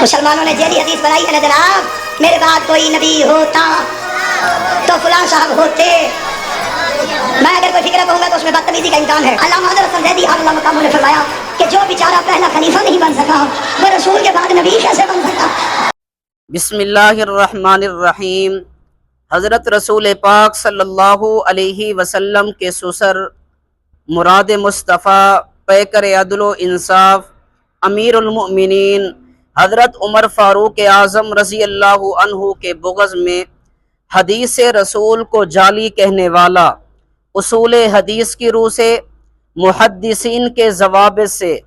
مسلمانوں نے جیلی حدیث بنائی ہے نا جناب، میرے بعد کوئی نبی ہوتا تو فلاں صاحب ہوتے. میں اگر کوئی فکر کہوں گا تو اس میں بدتمیزی کا امکان ہے. علامہ حضرت سنجیدی اللہ مقام نے فرمایا کہ جو بیچارہ پہلا خلیفہ نہیں بن سکا وہ رسول کے بعد نبی کیسے بن سکا. بسم اللہ الرحمن الرحیم. حضرت رسول پاک صلی اللہ علیہ وسلم کے سسر، مراد مصطفیٰ، پیکر عدل و انصاف، امیر المؤمنین حضرت عمر فاروق اعظم رضی اللہ عنہ کے بغض میں حدیث رسول کو جعلی کہنے والا، اصول حدیث کی روح سے، محدثین کے ضوابط سے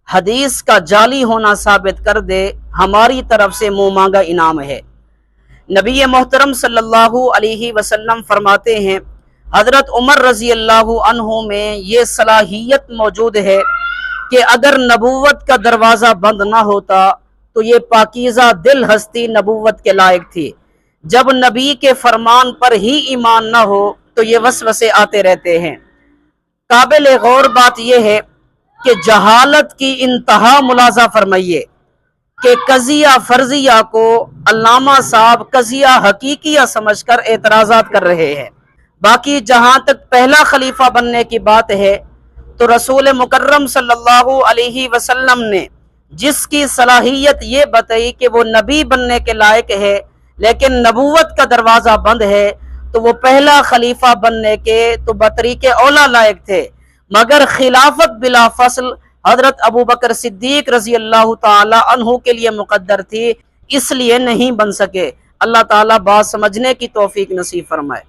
حدیث کا جعلی ہونا ثابت کر دے، ہماری طرف سے منہ مانگا انعام ہے. نبی محترم صلی اللہ علیہ وسلم فرماتے ہیں حضرت عمر رضی اللہ عنہ میں یہ صلاحیت موجود ہے کہ اگر نبوت کا دروازہ بند نہ ہوتا تو یہ پاکیزہ دل ہستی نبوت کے لائق تھی. جب نبی کے فرمان پر ہی ایمان نہ ہو تو یہ وسوسے آتے رہتے ہیں. قابل غور بات یہ ہے کہ جہالت کی انتہا ملاحظہ فرمائیے کہ قضیہ فرضیہ کو علامہ صاحب قضیہ حقیقیہ سمجھ کر اعتراضات کر رہے ہیں. باقی جہاں تک پہلا خلیفہ بننے کی بات ہے تو رسول مکرم صلی اللہ علیہ وسلم نے جس کی صلاحیت یہ بتائی کہ وہ نبی بننے کے لائق ہے لیکن نبوت کا دروازہ بند ہے تو وہ پہلا خلیفہ بننے کے تو بطریق اولا لائق تھے، مگر خلافت بلا فصل حضرت ابو بکر صدیق رضی اللہ تعالی عنہ کے لیے مقدر تھی، اس لیے نہیں بن سکے. اللہ تعالیٰ بات سمجھنے کی توفیق نصیب فرمائے.